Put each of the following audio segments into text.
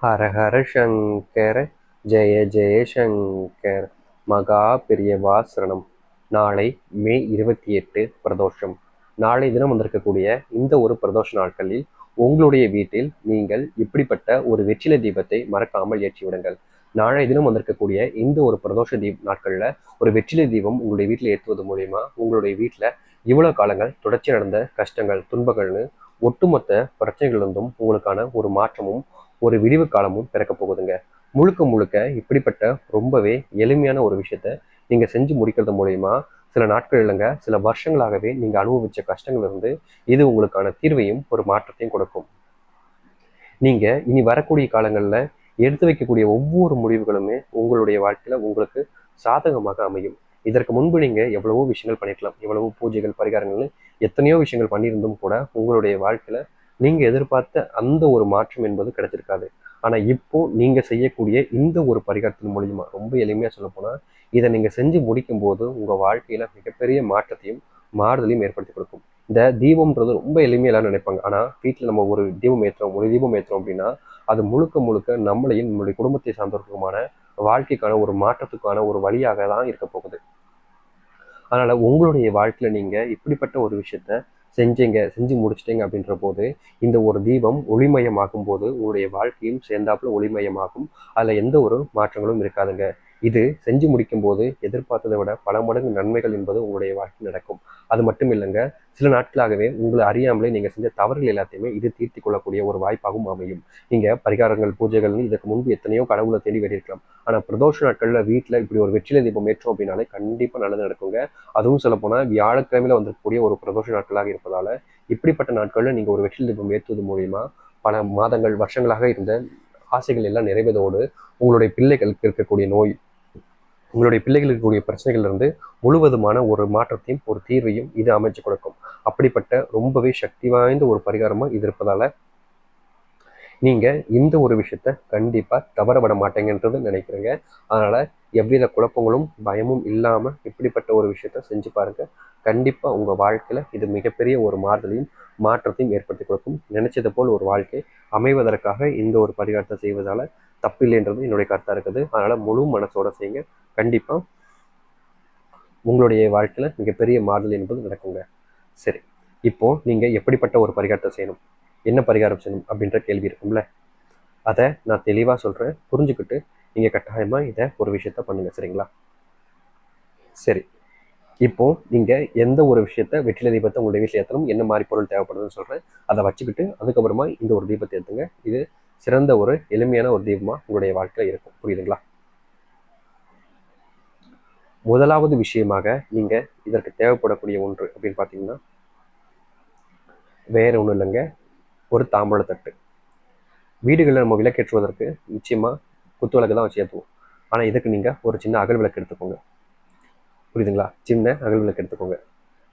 ஹர ஹர சங்கர ஜெய ஜெய சங்கர் மகா பெரியவா சரணம். நாளை மே 28 பிரதோஷம். நாளை தினம் வந்திருக்கக்கூடிய இந்த ஒரு பிரதோஷ நாட்களில் உங்களுடைய வீட்டில் நீங்கள் இப்படிப்பட்ட ஒரு வெற்றிலை தீபத்தை மறக்காமல் ஏற்றி விடுங்கள். நாளை தினம் வந்திருக்கக்கூடிய இந்த ஒரு பிரதோஷ நாட்கள்ல ஒரு வெற்றிலை தீபம் உங்களுடைய வீட்டில் ஏற்றுவது மூலியமா உங்களுடைய வீட்டில் இவ்வளவு காலங்கள் தொடர்ச்சி நடந்த கஷ்டங்கள் துன்பங்கள்னு ஒட்டுமொத்த பிரச்சனைகளிலிருந்தும் உங்களுக்கான ஒரு மாற்றமும் ஒரு விடிவு காலமும் பிறக்க போகுதுங்க. முழுக்க முழுக்க இப்படிப்பட்ட ரொம்பவே எளிமையான ஒரு விஷயத்த நீங்க செஞ்சு முடிக்கிறது மூலயமா சில நாட்கள் இல்லைங்க, சில வருஷங்களாகவே நீங்க அனுபவிச்ச கஷ்டங்கள் இருந்து இது உங்களுக்கான தீர்வையும் ஒரு மாற்றத்தையும் கொடுக்கும். நீங்க இனி வரக்கூடிய காலங்கள்ல எடுத்து வைக்கக்கூடிய ஒவ்வொரு முடிவுகளுமே உங்களுடைய வாழ்க்கையில உங்களுக்கு சாதகமாக அமையும். இதற்கு முன்பு நீங்க எவ்வளவோ விஷயங்கள் பண்ணிருக்கலாம், எவ்வளவோ பூஜைகள் பரிகாரங்கள்னு எத்தனையோ விஷயங்கள் பண்ணியிருந்தும் கூட உங்களுடைய வாழ்க்கையில நீங்க எதிர்பார்த்த அந்த ஒரு மாற்றம் என்பது கிடைச்சிருக்காது. ஆனா இப்போ நீங்க செய்யக்கூடிய இந்த ஒரு பரிகாரத்தின் மூலியமா ரொம்ப எளிமையா சொல்ல போனா இதை நீங்க செஞ்சு முடிக்கும் போது உங்க வாழ்க்கையில மிகப்பெரிய மாற்றத்தையும் மாறுதலையும் ஏற்படுத்தி கொடுக்கும். இந்த தீபம்ன்றது ரொம்ப எளிமையா எல்லாரும் நினைப்பாங்க. ஆனா வீட்டுல நம்ம ஒரு தீபம் ஏற்றுறோம் அப்படின்னா அது முழுக்க முழுக்க நம்மளையும் நம்மளுடைய குடும்பத்தை சார்ந்தவர்களுக்குமான வாழ்க்கைக்கான ஒரு மாற்றத்துக்கான ஒரு வழியாக தான் இருக்க போகுது. அதனால உங்களுடைய வாழ்க்கையில நீங்க இப்படிப்பட்ட ஒரு விஷயத்த செஞ்சு முடிச்சிட்டீங்க அப்படின்ற போது இந்த ஒரு தீபம் ஒளிமயமாகும் போது உங்களுடைய வாழ்க்கையும் சேர்ந்தாப்புல ஒளிமயமாகும். அதுல எந்த ஒரு மாற்றங்களும் இருக்காதுங்க. இது செஞ்சு முடிக்கும் போது எதிர்பார்த்ததை விட பல மடங்கு நன்மைகள் என்பது உங்களுடைய வாழ்க்கையில் நடக்கும். அது மட்டும் இல்லைங்க, சில நாட்களாகவே உங்களை அறியாமலே நீங்க செஞ்ச தவறுகள் எல்லாத்தையுமே இது தீர்த்தி கொள்ளக்கூடிய ஒரு வாய்ப்பாகவும் அமையும். நீங்க பரிகாரங்கள் பூஜைகள்னு இதற்கு முன்பு எத்தனையோ கடவுளை தேடி வெளியிருக்கலாம். ஆனா பிரதோஷ நாட்கள்ல வீட்டுல இப்படி ஒரு வெற்றிலை தீபம் ஏற்றோம் அப்படின்னாலே கண்டிப்பா நல்லது நடக்குங்க. அதுவும் சொல்ல போனா வியாழக்கிழமையில வந்திருக்கக்கூடிய ஒரு பிரதோஷ நாட்களாக இருப்பதால இப்படிப்பட்ட நாட்கள்ல நீங்க ஒரு வெற்றிலை தீபம் ஏற்றுவது மூலியமா பல மாதங்கள் வருஷங்களாக இருந்த ஆசைகள் எல்லாம் நிறைவதோடு உங்களுடைய பிள்ளைகளுக்கு இருக்கக்கூடிய நோய், உங்களுடைய பிள்ளைகளுக்கு இருக்கக்கூடிய பிரச்சனைகள் இருந்து முழுவதுமான ஒரு மாற்றத்தையும் ஒரு தீர்வையும் இது அமைச்சு கொடுக்கும். அப்படிப்பட்ட ரொம்பவே சக்தி வாய்ந்த ஒரு பரிகாரமா இது இருப்பதால நீங்க இந்த ஒரு விஷயத்த கண்டிப்பா தவற விட மாட்டேங்கன்றது நினைக்கிறேங்க. அதனால எவ்வித குழப்பங்களும் பயமும் இல்லாம இப்படிப்பட்ட ஒரு விஷயத்த செஞ்சு பாருங்க. கண்டிப்பா உங்க வாழ்க்கையில இது மிகப்பெரிய ஒரு மாறுதலையும் மாற்றத்தையும் ஏற்படுத்தி கொடுக்கும். நினைச்சது போல் ஒரு வாழ்க்கை அமைவதற்காக இந்த ஒரு பரிகாரத்தை செய்வதால தப்பில்லைன்றது என்னுடைய கருத்தா இருக்குது. அதனால முழு மனசோட செய்யுங்க. கண்டிப்பா உங்களுடைய வாழ்க்கையில மிகப்பெரிய மாறுதல் என்பது நடக்குங்க. சரி, இப்போ நீங்க எப்படிப்பட்ட ஒரு பரிகாரத்தை செய்யணும், என்ன பரிகாரம் செய்யணும் அப்படின்ற கேள்வி இருக்கும்ல, அதை நான் தெளிவா சொல்றேன். புரிஞ்சுக்கிட்டு நீங்க கட்டாயமா இதை ஒரு விஷயத்த பண்ணுங்க. சரிங்களா? சரி, இப்போ நீங்க எந்த ஒரு விஷயத்த வெற்றிலை தீபத்தை உங்களுடைய வீட்டில் ஏற்றணும், என்ன மாதிரி பொருள் தேவைப்படுதுன்னு சொல்றேன். அதை வச்சுக்கிட்டு அதுக்கப்புறமா இந்த ஒரு தீபத்தை ஏற்றுங்க. இது சிறந்த ஒரு எளிமையான ஒரு தீபமா உங்களுடைய வாழ்க்கையில இருக்கும். புரியுதுங்களா? முதலாவது விஷயமாக நீங்க இதற்கு தேவைப்படக்கூடிய ஒன்று அப்படின்னு பார்த்தீங்கன்னா வேற ஒன்றும் இல்லைங்க, ஒரு தாம்பூலத்தட்டு. வீடுகளில் நம்ம விளக்கேற்றுவதற்கு நிச்சயமா குத்து விளக்கு தான் வச்சு ஏற்றுவோம். ஆனால் இதுக்கு நீங்கள் ஒரு சின்ன அகல் விளக்கு எடுத்துக்கோங்க. புரியுதுங்களா? சின்ன அகல் விளக்கு எடுத்துக்கோங்க.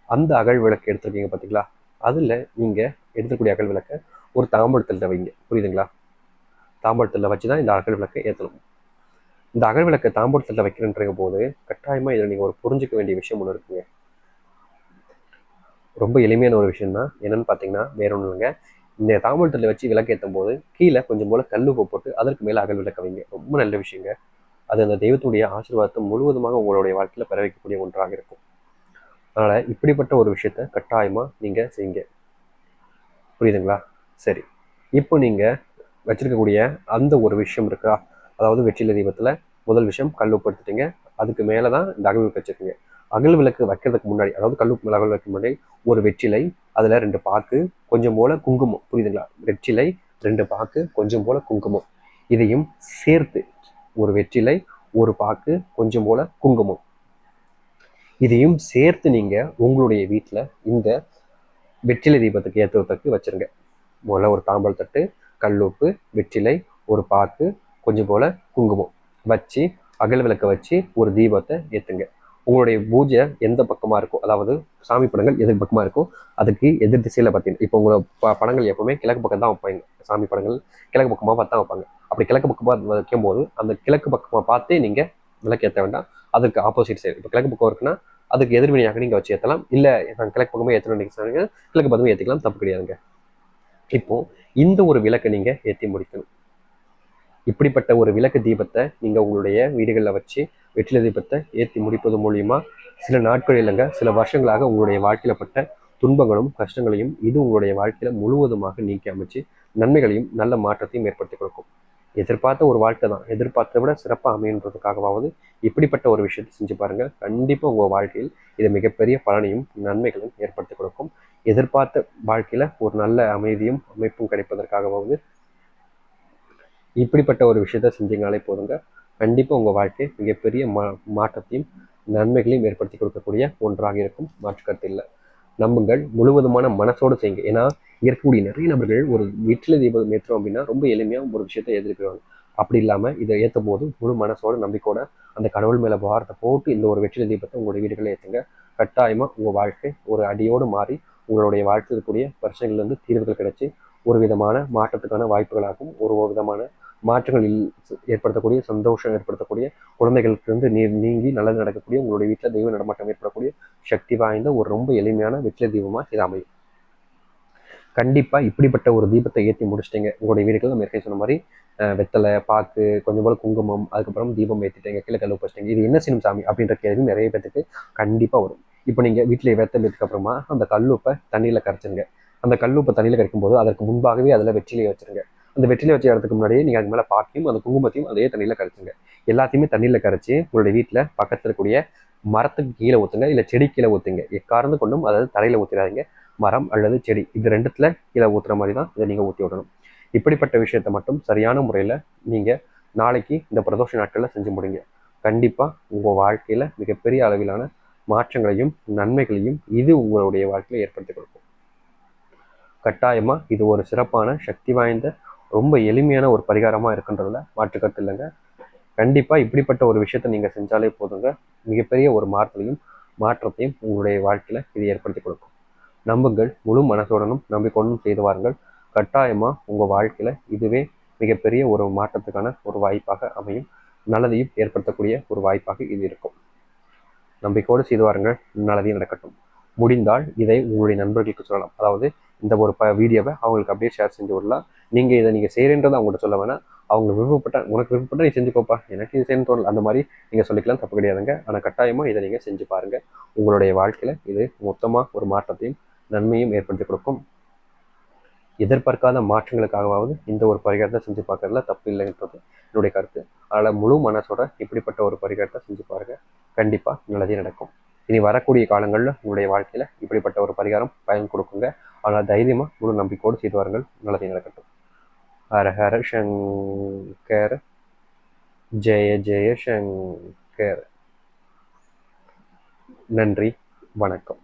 அந்த அகல் விளக்கு எடுத்துருக்கீங்க பார்த்தீங்களா, அதில் நீங்கள் எடுத்துக்கூடிய அகல் விளக்கை ஒரு தாம்பூலத்தில் வைங்க. புரியுதுங்களா? தாம்பூலத்தில் வச்சு தான் இந்த அகல் விளக்கை ஏற்றணும். இந்த அகல் விளக்கை தாம்பூலத்தில் வைக்கிறன்ற போது கட்டாயமாக இதில் நீங்கள் ஒரு புரிஞ்சிக்க வேண்டிய விஷயம் ஒன்று இருக்குங்க. ரொம்ப எளிமையான ஒரு விஷயம் தான். என்னன்னு பார்த்தீங்கன்னா வேற ஒன்றும் இல்லைங்க, இந்த தாம்பூலத்தில் வச்சு விளக்கேற்றும் போது கீழே கொஞ்சம் போல கல்லுப்பை போட்டு அதற்கு மேலே அகல் விளக்க வைங்க. ரொம்ப நல்ல விஷயங்க. அது அந்த தெய்வத்துடைய ஆசீர்வாதத்தை முழுவதுமாக உங்களுடைய வாழ்க்கையில பெற வைக்கக்கூடிய ஒன்றாக இருக்கும். அதனால இப்படிப்பட்ட ஒரு விஷயத்த கட்டாயமா நீங்க செய்யுங்க. புரியுதுங்களா? சரி, இப்போ நீங்க வச்சிருக்கக்கூடிய அந்த ஒரு விஷயம் இருக்கா, அதாவது வெற்றிலை தீபத்துல முதல் விஷயம் கல் உப்பு எடுத்துட்டீங்க. அதுக்கு மேலதான் இந்த அகல் விளக்கு வச்சிருக்கீங்க. அகல் விளக்கு வைக்கிறதுக்கு முன்னாடி, அதாவது கல்லுப்பு மேல அகல் வைக்க முன்னாடி ஒரு வெற்றிலை, அதுல 2 பாக்கு, கொஞ்சம் போல குங்குமம். புரியுதுங்களா? வெற்றிலை, 2 பாக்கு, கொஞ்சம் போல குங்குமம். இதையும் சேர்த்து ஒரு வெற்றிலை, ஒரு பாக்கு, கொஞ்சம் போல குங்குமம், இதையும் சேர்த்து நீங்க உங்களுடைய வீட்டில் இந்த வெற்றிலை தீபத்துக்கு ஏற்றுவதற்கு வச்சிருங்க. முதல்ல ஒரு தாம்பல் தட்டு, கல்லுப்பு, வெற்றிலை, ஒரு பாக்கு, கொஞ்சம் போல குங்குமம் வச்சு அகல் விளக்க வச்சு ஒரு தீபத்தை ஏற்றுங்க. உங்களுடைய பூஜை எந்த பக்கமா இருக்கும், அதாவது சாமி படங்கள் எது பக்கமா இருக்கும் அதுக்கு எதிர் திசையில பார்த்தீங்கன்னா, இப்போ உங்களோட படங்கள் எப்பவுமே கிழக்கு பக்கம் தான் வைப்பாங்க. சாமி படங்கள் கிழக்கு பக்கமா பார்த்து தான் வைப்பாங்க. அப்படி கிழக்கு பக்கமா வைக்கும் போது அந்த கிழக்கு பக்கமா பார்த்தே நீங்க விளக்கு ஏற்ற வேண்டாம். அதுக்கு ஆப்போசிட் சைடு, இப்போ கிழக்கு பக்கம் இருக்குன்னா அதுக்கு எதிர்வினையாக நீங்க வச்சு ஏற்றலாம். இல்லை நான் கிழக்கு பக்கமே ஏற்றணும் கிழக்கு பக்கமே ஏற்றிக்கலாம், தப்பு கிடையாதுங்க. இப்போ இந்த ஒரு விளக்கை நீங்க ஏற்றி முடிக்கணும். இப்படிப்பட்ட ஒரு விளக்கு தீபத்தை நீங்கள் உங்களுடைய வீடுகளில் வச்சு வெற்றிலை தீபத்தை ஏற்றி முடிப்பது மூலியமா சில நாட்கள் இல்லைங்க, சில வருஷங்களாக உங்களுடைய வாழ்க்கையில பட்ட துன்பங்களும் கஷ்டங்களையும் இது உங்களுடைய வாழ்க்கையில முழுவதுமாக நீக்கி அமைச்சு நன்மைகளையும் நல்ல மாற்றத்தையும் ஏற்படுத்தி கொடுக்கும். எதிர்பார்த்த ஒரு வாழ்க்கை தான், எதிர்பார்த்ததை விட சிறப்பாக அமையன்றதுக்காகவாவது இப்படிப்பட்ட ஒரு விஷயத்தை செஞ்சு பாருங்க. கண்டிப்பாக உங்கள் வாழ்க்கையில் இது மிகப்பெரிய பலனையும் நன்மைகளையும் ஏற்படுத்தி கொடுக்கும். எதிர்பார்த்த வாழ்க்கையில ஒரு நல்ல அமைதியும் அமைப்பும் கிடைப்பதற்காகவாவது இப்படிப்பட்ட ஒரு விஷயத்த செஞ்சீங்கனாலே போதுங்க. கண்டிப்பாக உங்கள் வாழ்க்கை மிகப்பெரிய மாற்றத்தையும் நன்மைகளையும் ஏற்படுத்தி கொடுக்கக்கூடிய ஒன்றாக இருக்கும், மாற்றுக்கருத்து இல்லை. நம்புங்கள், முழுவதுமான மனசோடு செய்யுங்க. ஏன்னா இருக்கக்கூடிய நிறைய நபர்கள் ஒரு வெற்றிலை தீபம் ஏற்றுறோம் அப்படின்னா ரொம்ப எளிமையாக ஒரு விஷயத்தை எதிர்க்கிறாங்க. அப்படி இல்லாமல் இதை ஏற்றும் போது முழு மனசோட நம்பிக்கையோட அந்த கடவுள் மேலே பாரத்தை போட்டு இந்த ஒரு வெற்றிலை தீபத்தை உங்களுடைய வீடுகளில் ஏற்றுங்க. கட்டாயமாக உங்கள் வாழ்க்கை ஒரு அடியோடு மாறி உங்களுடைய வாழ்க்கையில் இருக்கக்கூடிய பிரச்சனைகள்லேருந்து தீர்வுகள் கிடைச்சி ஒரு விதமான மாற்றத்துக்கான வாய்ப்புகளாகவும் ஒரு விதமான மாற்றங்கள் ஏற்படுத்தக்கூடிய சந்தோஷம் ஏற்படுத்தக்கூடிய குழந்தைகளுக்கு வந்து நீங்கி நல்லது நடக்கக்கூடிய உங்களுடைய வீட்டில் தெய்வ நடமாட்டம் ஏற்படக்கூடிய சக்தி வாய்ந்த ஒரு ரொம்ப எளிமையான வெற்றிலை தீபமாக இது அமையும். கண்டிப்பாக இப்படிப்பட்ட ஒரு தீபத்தை ஏற்றி முடிச்சிட்டிங்க உங்களுடைய வீடுகள். நம்ம ஏற்கனவே சொன்ன மாதிரி வெத்தலை, பாக்கு, கொஞ்சம் போல குங்குமம், அதுக்கப்புறம் தீபம் ஏற்றிட்டீங்க, கீழே கல் வச்சிட்டிங்க. இது என்ன செய்யணும் சாமி அப்படின்ற கேள்வி நிறைய பேருக்கு கண்டிப்பாக வரும். இப்போ நீங்கள் வீட்டில் வெத்தலைக்கு அப்புறமா அந்த கல்லுப்பை தண்ணியில் கரைச்சிருங்க. அந்த கல்லுப்பை தண்ணியில் கரைக்கும் போது அதற்கு முன்பாகவே அதில் வெற்றிலையை வச்சிருங்க. அந்த வெற்றிலை வச்ச இடத்துக்கு முன்னாடியே நீங்கள் அது மேலே பாக்கையும் அந்த குங்குமத்தையும் அதே தண்ணியில் கரைச்சுங்க. எல்லாத்தையுமே தண்ணியில் கரைச்சி உங்களுடைய வீட்டில் பக்கத்தில் இருக்கக்கூடிய மரத்துக்கு கீழே ஊற்றுங்க, இல்லை செடி கீழே ஊற்றுங்க. எக்காரணத்து கொண்டும் அதாவது தரையில் ஊற்றிடாதீங்க. மரம் அல்லது செடி இது ரெண்டுத்துல கீழே ஊற்றுற மாதிரி தான் இதை நீங்கள் ஊற்றி விடணும். இப்படிப்பட்ட விஷயத்தை மட்டும் சரியான முறையில் நீங்கள் நாளைக்கு இந்த பிரதோஷ நாட்களில் செஞ்சு முடிங்க. கண்டிப்பாக உங்கள் வாழ்க்கையில் மிகப்பெரிய அளவிலான மாற்றங்களையும் நன்மைகளையும் இது உங்களுடைய வாழ்க்கையில் ஏற்படுத்தி கொடுக்கும். கட்டாயமாக இது ஒரு சிறப்பான சக்தி வாய்ந்த ரொம்ப எளிமையான ஒரு பரிகாரமாக இருக்குன்றதுல மாற்றுக்கருத்து இல்லைங்க. கண்டிப்பாக இப்படிப்பட்ட ஒரு விஷயத்தை நீங்கள் செஞ்சாலே போதுங்க, மிகப்பெரிய ஒரு மாற்றத்தையும் உங்களுடைய வாழ்க்கையில் இது ஏற்படுத்தி கொடுக்கும். நம்புங்கள், முழு மனசுடனும் நம்பிக்கொண்டும் செய்து வாருங்கள். கட்டாயமாக உங்கள் வாழ்க்கையில் இதுவே மிகப்பெரிய ஒரு மாற்றத்துக்கான ஒரு வாய்ப்பாக அமையும், நல்லதையும் ஏற்படுத்தக்கூடிய ஒரு வாய்ப்பாக இது இருக்கும். நம்பிக்கையோடு செய்து வாருங்கள், நல்லதையும் நடக்கட்டும். முடிந்தால் இதை உங்களுடைய நண்பர்களுக்கு சொல்லலாம். அதாவது இந்த ஒரு வீடியோவை அவங்களுக்கு அப்படியே ஷேர் செஞ்சு விடலாம். நீங்கள் இதை நீங்கள் செய்கிறேன்றதை அவங்கள்ட்ட சொல்ல வேணாம். அவங்க உனக்கு விருப்பப்பட்ட நீ செஞ்சுக்கோப்பா, எனக்கு இது செய்யணும் தோணல, அந்த மாதிரி நீங்கள் சொல்லிக்கலாம், தப்பு கிடையாதுங்க. ஆனால் கட்டாயமாக இதை நீங்கள் செஞ்சு பாருங்கள். உங்களுடைய வாழ்க்கையில் இது மொத்தமாக ஒரு மாற்றத்தையும் நன்மையும் ஏற்படுத்தி கொடுக்கும். எதிர்பார்க்காத மாற்றங்களுக்காகவாவது இந்த ஒரு பரிகாரத்தை செஞ்சு பார்க்கறதுல தப்பு இல்லைன்றது என்னுடைய கருத்து. அதனால் முழு மனசோட இப்படிப்பட்ட ஒரு பரிகாரத்தை செஞ்சு பாருங்கள், கண்டிப்பாக நல்லதே நடக்கும். இனி வரக்கூடிய காலங்களில் உங்களுடைய வாழ்க்கையில் இப்படிப்பட்ட ஒரு பரிகாரம் பயன் கொடுக்குங்க. ஆனால் தைரியமாக முழு நம்பிக்கையோடு செய்து வாருங்கள், நல்லதே நடக்கட்டும். ஹர ஹர சங்கர, ஜெய ஜெய சங்கர. நன்றி, வணக்கம்.